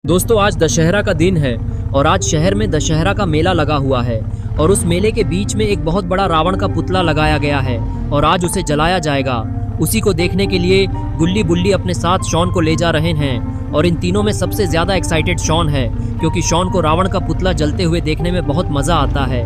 दोस्तों आज दशहरा का दिन है और आज शहर में दशहरा का मेला लगा हुआ है और उस मेले के बीच में एक बहुत बड़ा रावण का पुतला लगाया गया है और आज उसे जलाया जाएगा। उसी को देखने के लिए गुल्ली बुल्ली अपने साथ शॉन को ले जा रहे हैं और इन तीनों में सबसे ज्यादा एक्साइटेड शॉन है क्योंकि शॉन को रावण का पुतला जलते हुए देखने में बहुत मजा आता है।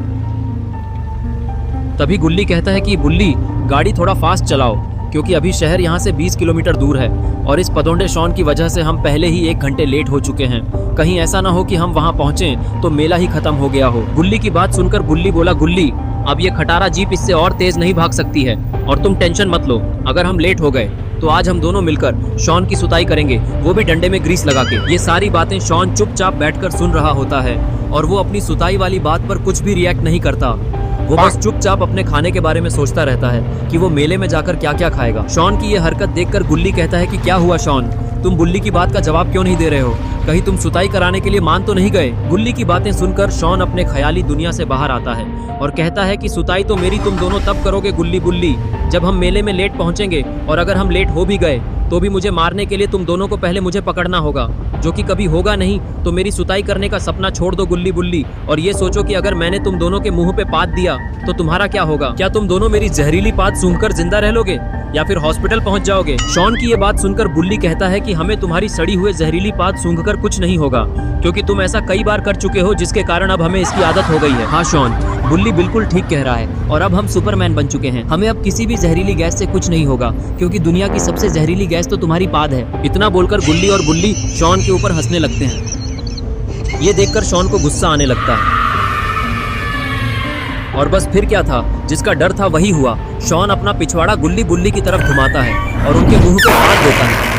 तभी गुल्ली कहता है कि बुल्ली गाड़ी थोड़ा फास्ट चलाओ क्योंकि अभी शहर यहाँ से 20 किलोमीटर दूर है और इस पदोंडे शॉन की वजह से हम पहले ही 1 घंटे लेट हो चुके हैं। कहीं ऐसा ना हो कि हम वहाँ पहुँचे तो मेला ही खत्म हो गया हो। गुल्ली की बात सुनकर बुल्ली बोला, गुल्ली अब ये खटारा जीप इससे और तेज नहीं भाग सकती है और तुम टेंशन मत लो, अगर हम लेट हो गए तो आज हम दोनों मिलकर शॉन की सुताई करेंगे, वो भी डंडे में ग्रीस लगा के। ये सारी बातें शॉन चुपचाप बैठकर सुन रहा होता है और वो अपनी सुताई वाली बात पर कुछ भी रिएक्ट नहीं करता। वो बस चुपचाप अपने खाने के बारे में सोचता रहता है कि वो मेले में जाकर क्या क्या खाएगा। शॉन की ये हरकत देखकर गुल्ली कहता है कि क्या हुआ शॉन, तुम बुल्ली की बात का जवाब क्यों नहीं दे रहे हो? कहीं तुम सुताई कराने के लिए मान तो नहीं गए? गुल्ली की बातें सुनकर शॉन अपने ख्याली दुनिया से बाहर आता है और कहता है कि सुताई तो मेरी तुम दोनों तब करोगे गुल्ली बुल्ली जब हम मेले में लेट पहुंचेंगे, और अगर हम लेट हो भी गए तो भी मुझे मारने के लिए तुम दोनों को पहले मुझे पकड़ना होगा, जो कि कभी होगा नहीं। तो मेरी सुताई करने का सपना छोड़ दो गुल्ली बुल्ली और ये सोचो कि अगर मैंने तुम दोनों के मुंह पे पात दिया तो तुम्हारा क्या होगा? क्या तुम दोनों मेरी जहरीली पात सूंघकर जिंदा रह लोगे या फिर हॉस्पिटल पहुंच जाओगे? शॉन की ये बात सुनकर बुल्ली कहता है कि हमें तुम्हारी सड़ी हुए जहरीली पात सूंघकर कुछ नहीं होगा क्योंकि तुम ऐसा कई बार कर चुके हो जिसके कारण अब हमें इसकी आदत हो गई है। हाँ शॉन, बुल्ली बिल्कुल ठीक कह रहा है और अब हम सुपरमैन बन चुके हैं, हमें अब किसी भी जहरीली गैस से कुछ नहीं होगा क्योंकि दुनिया की सबसे जहरीली गैस तो तुम्हारी पाद है। इतना बोलकर गुल्ली और बुल्ली शॉन के ऊपर हंसने लगते हैं। ये देखकर शॉन को गुस्सा आने लगता है और बस फिर क्या था, जिसका डर था वही हुआ। शॉन अपना पिछवाड़ा गुल्ली बुल्ली की तरफ घुमाता है और उनके मुंह पे पाद देता है।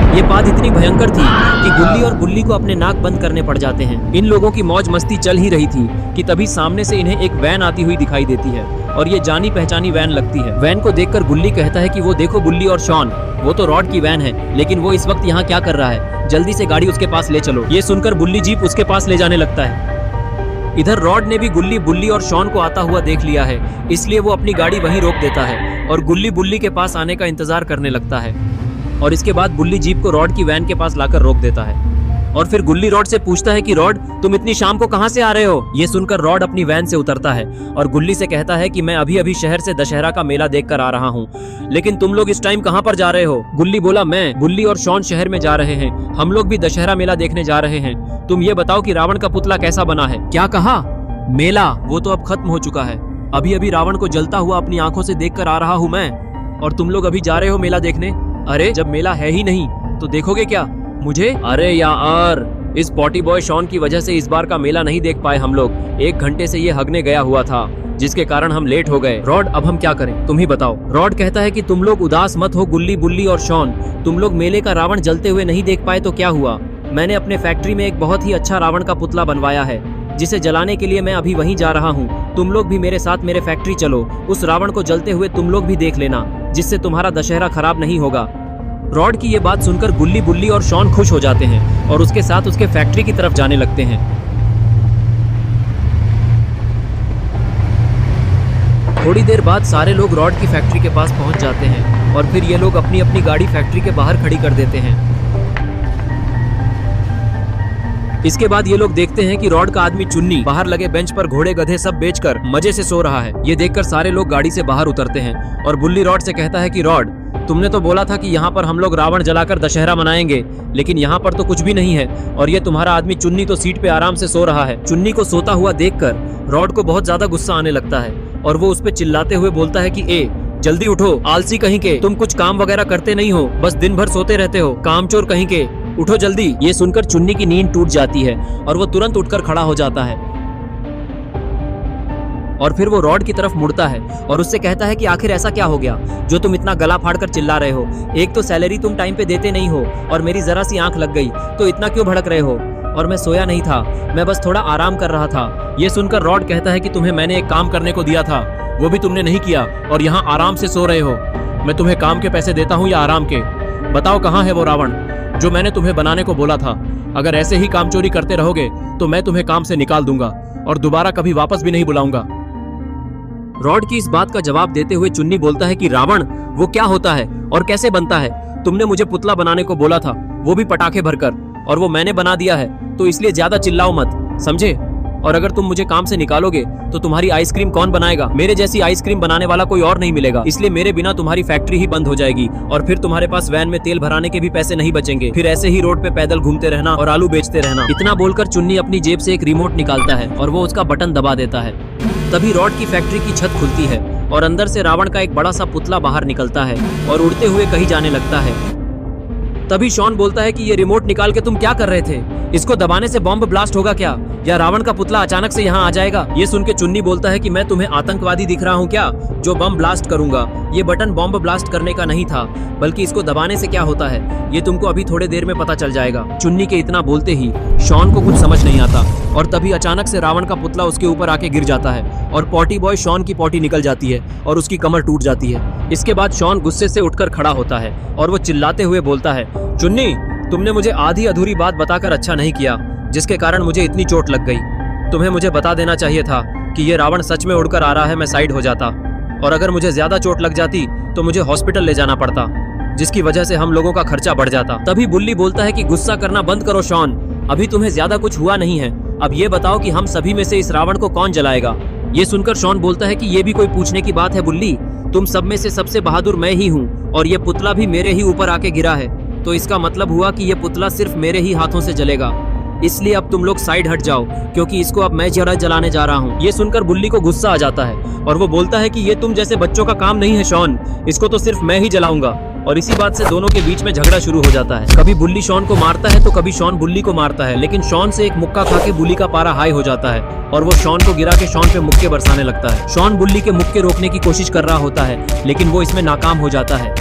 ये बात इतनी भयंकर थी कि गुल्ली और बुल्ली को अपने नाक बंद करने पड़ जाते हैं। इन लोगों की मौज मस्ती चल ही रही थी कि तभी सामने से इन्हें एक वैन आती हुई दिखाई देती है और ये जानी पहचानी वैन लगती है। वैन को देखकर गुल्ली कहता है कि वो देखो बुल्ली और शॉन, वो तो रॉड की वैन है, लेकिन वो इस वक्त यहाँ क्या कर रहा है? जल्दी से गाड़ी उसके पास ले चलो। ये सुनकर बुल्ली जीप उसके पास ले जाने लगता है। इधर रॉड ने भी गुल्ली बुल्ली और शॉन को आता हुआ देख लिया है, इसलिए वो अपनी गाड़ी वहीं रोक देता है और गुल्ली बुल्ली के पास आने का इंतजार करने लगता है। और इसके बाद बुल्ली जीप को रॉड की वैन के पास लाकर रोक देता है और फिर गुल्ली रॉड से पूछता है कि रॉड, तुम इतनी शाम को कहां से आ रहे हो? ये सुनकर रॉड अपनी वैन से उतरता है और गुल्ली से कहता है कि मैं अभी अभी शहर से दशहरा का मेला देखकर आ रहा हूं, लेकिन तुम लोग इस टाइम कहां पर जा रहे हो? गुल्ली बोला, मैं, बुल्ली और शॉन शहर में जा रहे हैं, हम लोग भी दशहरा मेला देखने जा रहे हैं। तुम ये बताओ कि रावण का पुतला कैसा बना है? क्या कहा? मेला वो तो अब खत्म हो चुका है, अभी अभी रावण को जलता हुआ अपनी आंखों से देखकर आ रहा हूँ मैं, और तुम लोग अभी जा रहे हो मेला देखने? अरे जब मेला है ही नहीं तो देखोगे क्या मुझे? अरे यार, इस पॉटी बॉय शॉन की वजह से इस बार का मेला नहीं देख पाए हम लोग। 1 घंटे से ये हगने गया हुआ था जिसके कारण हम लेट हो गए। रॉड अब हम क्या करें, तुम ही बताओ। रॉड कहता है कि तुम लोग उदास मत हो गुल्ली बुल्ली और शॉन, तुम लोग मेले का रावण जलते हुए नहीं देख पाए तो क्या हुआ? मैंने अपने फैक्ट्री में एक बहुत ही अच्छा रावण का पुतला बनवाया है जिसे जलाने के लिए मैं अभी वहीं जा रहा हूँ। तुम लोग भी मेरे साथ मेरे फैक्ट्री चलो, उस रावण को जलते हुए तुम लोग भी देख लेना, जिससे तुम्हारा दशहरा खराब नहीं होगा। रॉड की ये बात सुनकर गुल्ली बुल्ली और शॉन खुश हो जाते हैं और उसके साथ उसके फैक्ट्री की तरफ जाने लगते हैं। थोड़ी देर बाद सारे लोग रॉड की फैक्ट्री के पास पहुंच जाते हैं और फिर ये लोग अपनी अपनी गाड़ी फैक्ट्री के बाहर खड़ी कर देते हैं। इसके बाद ये लोग देखते हैं कि रॉड का आदमी चुन्नी बाहर लगे बेंच पर घोड़े गधे सब बेचकर मजे से सो रहा है। ये देखकर सारे लोग गाड़ी से बाहर उतरते हैं और बुल्ली रॉड से कहता है कि रॉड, तुमने तो बोला था कि यहाँ पर हम लोग रावण जलाकर दशहरा मनाएंगे, लेकिन यहाँ पर तो कुछ भी नहीं है और ये तुम्हारा आदमी चुन्नी तो सीट पे आराम से सो रहा है। चुन्नी को सोता हुआ देखकर रॉड को बहुत ज्यादा गुस्सा आने लगता है और वो उस पे चिल्लाते हुए बोलता है कि ए जल्दी उठो, आलसी कहीं के, तुम कुछ काम वगैरह करते नहीं हो, बस दिन भर सोते रहते हो, कामचोर कहीं के, उठो जल्दी। ये सुनकर चुन्नी की नींद टूट जाती है और वो तुरंत उठकर खड़ा हो जाता है और फिर वो रॉड की तरफ मुड़ता है और उससे कहता है कि आखिर ऐसा क्या हो गया जो तुम इतना गला फाड़कर चिल्ला रहे हो? एक तो सैलरी तुम टाइम पे देते नहीं हो और मेरी जरा सी आंख लग गई तो इतना क्यों भड़क रहे हो? और मैं सोया नहीं था, मैं बस थोड़ा आराम कर रहा था। ये सुनकर रॉड कहता है कि तुम्हें मैंने एक काम करने को दिया था, वो भी तुमने नहीं किया और यहाँ आराम से सो रहे हो। मैं तुम्हें काम के पैसे देता हूँ या आराम के? बताओ कहाँ है वो रावण जो मैंने तुम्हें बनाने को बोला था? अगर ऐसे ही काम चोरी करते रहोगे तो मैं तुम्हें काम से निकाल दूंगा और दोबारा कभी वापस भी नहीं बुलाऊंगा। रॉड की इस बात का जवाब देते हुए चुन्नी बोलता है कि रावण वो क्या होता है और कैसे बनता है? तुमने मुझे पुतला बनाने को बोला था वो भी पटाखे भरकर, और वो मैंने बना दिया है, तो इसलिए ज्यादा चिल्लाओ मत, समझे? और अगर तुम मुझे काम से निकालोगे तो तुम्हारी आइसक्रीम कौन बनाएगा? मेरे जैसी आइसक्रीम बनाने वाला कोई और नहीं मिलेगा, इसलिए मेरे बिना तुम्हारी फैक्ट्री ही बंद हो जाएगी और फिर तुम्हारे पास वैन में तेल भराने के भी पैसे नहीं बचेंगे। फिर ऐसे ही रोड पे पैदल घूमते रहना और आलू बेचते रहना। इतना बोलकर चुन्नी अपनी जेब से एक रिमोट निकालता है और वो उसका बटन दबा देता है। तभी रॉड की फैक्ट्री की छत खुलती है और अंदर से रावण का एक बड़ा सा पुतला बाहर निकलता है और उड़ते हुए कहीं जाने लगता है। तभी शॉन बोलता है कि ये रिमोट निकाल के तुम क्या कर रहे थे? इसको दबाने से बॉम्ब ब्लास्ट होगा क्या, या रावण का पुतला अचानक से यहाँ आ जाएगा? ये सुन के चुन्नी बोलता है कि मैं तुम्हें आतंकवादी दिख रहा हूँ क्या, जो बम ब्लास्ट करूंगा? ये बटन बॉम्ब ब्लास्ट करने का नहीं था, बल्कि इसको दबाने से क्या होता है ये तुमको अभी थोड़े देर में पता चल जाएगा। चुन्नी के इतना बोलते ही शॉन को कुछ समझ नहीं आता और तभी अचानक से रावण का पुतला उसके ऊपर आके गिर जाता है और पॉटी बॉय शॉन की पॉटी निकल जाती है और उसकी कमर टूट जाती है। इसके बाद शॉन गुस्से से उठकर खड़ा होता है और वो चिल्लाते हुए बोलता है, चुन्नी, तुमने मुझे आधी अधूरी बात बताकर अच्छा नहीं किया, जिसके कारण मुझे इतनी चोट लग गई। तुम्हें मुझे बता देना चाहिए था कि ये रावण सच में उड़कर आ रहा है, मैं साइड हो जाता, और अगर मुझे ज्यादा चोट लग जाती तो मुझे हॉस्पिटल ले जाना पड़ता, जिसकी वजह से हम लोगों का खर्चा बढ़ जाता। तभी बुल्ली बोलता है कि गुस्सा करना बंद करो शॉन, अभी तुम्हें ज्यादा कुछ हुआ नहीं है, अब ये बताओ कि हम सभी में से इस रावण को कौन जलाएगा? ये सुनकर शॉन बोलता है कि ये भी कोई पूछने की बात है बुल्ली, तुम सब में से सबसे बहादुर मैं ही हूँ और ये पुतला भी मेरे ही ऊपर आके गिरा है, तो इसका मतलब हुआ कि ये पुतला सिर्फ मेरे ही हाथों से जलेगा, इसलिए अब तुम लोग साइड हट जाओ क्योंकि इसको अब मैं जलाने जा रहा हूँ। ये सुनकर बुल्ली को गुस्सा आ जाता है और वो बोलता है कि ये तुम जैसे बच्चों का काम नहीं है शॉन, इसको तो सिर्फ मैं ही जलाऊंगा। और इसी बात से दोनों के बीच में झगड़ा शुरू हो जाता है। कभी बुल्ली शॉन को मारता है तो कभी शॉन बुल्ली को मारता है, लेकिन शॉन से एक मुक्का खा के बुल्ली का पारा हाई हो जाता है और वो शॉन को गिरा के शॉन पे मुक्के बरसाने लगता है। शॉन बुल्ली के मुक्के रोकने की कोशिश कर रहा होता है, लेकिन वो इसमें नाकाम हो जाता है।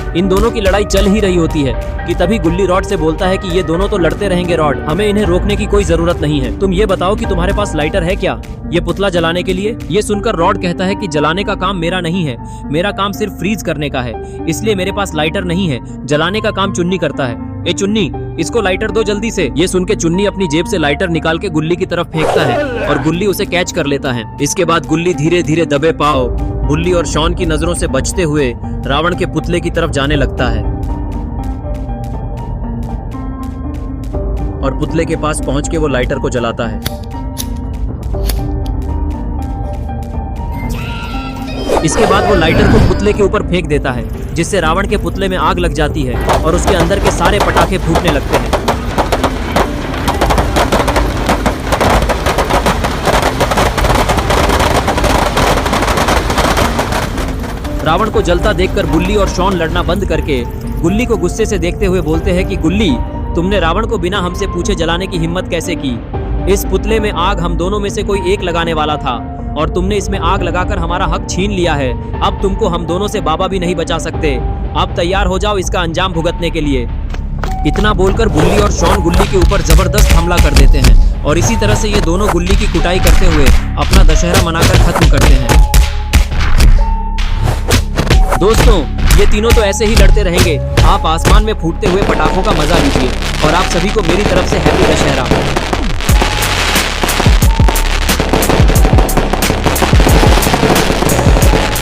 इन दोनों की लड़ाई चल ही रही होती है कि तभी गुल्ली रॉड से बोलता है कि ये दोनों तो लड़ते रहेंगे रॉड, हमें इन्हें रोकने की कोई जरूरत नहीं है। तुम ये बताओ कि तुम्हारे पास लाइटर है क्या ये पुतला जलाने के लिए? ये सुनकर रॉड कहता है कि जलाने का काम मेरा नहीं है, मेरा काम सिर्फ फ्रीज करने का है, इसलिए मेरे पास लाइटर नहीं है, जलाने का काम चुन्नी करता है। ए चुन्नी, इसको लाइटर दो जल्दी से। ये सुन के चुन्नी अपनी जेब से लाइटर निकाल के गुल्ली की तरफ फेंकता है और गुल्ली उसे कैच कर लेता है। इसके बाद गुल्ली धीरे धीरे दबे पांव बुल्ली और शॉन की नजरों से बचते हुए रावण के पुतले की तरफ जाने लगता है और पुतले के पास पहुंच के वो लाइटर को जलाता है। इसके बाद वो लाइटर को पुतले के ऊपर फेंक देता है, जिससे रावण के पुतले में आग लग जाती है और उसके अंदर के सारे पटाखे फूटने लगते हैं। रावण को जलता देखकर बुल्ली और शॉन लड़ना बंद करके गुल्ली को गुस्से से देखते हुए बोलते हैं कि गुल्ली, तुमने रावण को बिना हमसे पूछे जलाने की हिम्मत कैसे की? इस पुतले में आग हम दोनों में से कोई एक लगाने वाला था और तुमने इसमें आग लगाकर हमारा हक छीन लिया है। अब तुमको हम दोनों से बाबा भी नहीं बचा सकते। अब तैयार हो जाओ इसका अंजाम भुगतने के लिए। इतना बोलकर बुल्ली और शॉन गुल्ली के ऊपर जबरदस्त हमला कर देते हैं और इसी तरह से ये दोनों गुल्ली की कुटाई करते हुए अपना दशहरा मनाकर खत्म करते हैं। दोस्तों, ये तीनों तो ऐसे ही लड़ते रहेंगे। आप आसमान में फूटते हुए पटाखों का मजा लीजिए और आप सभी को मेरी तरफ से हैप्पी दशहरा।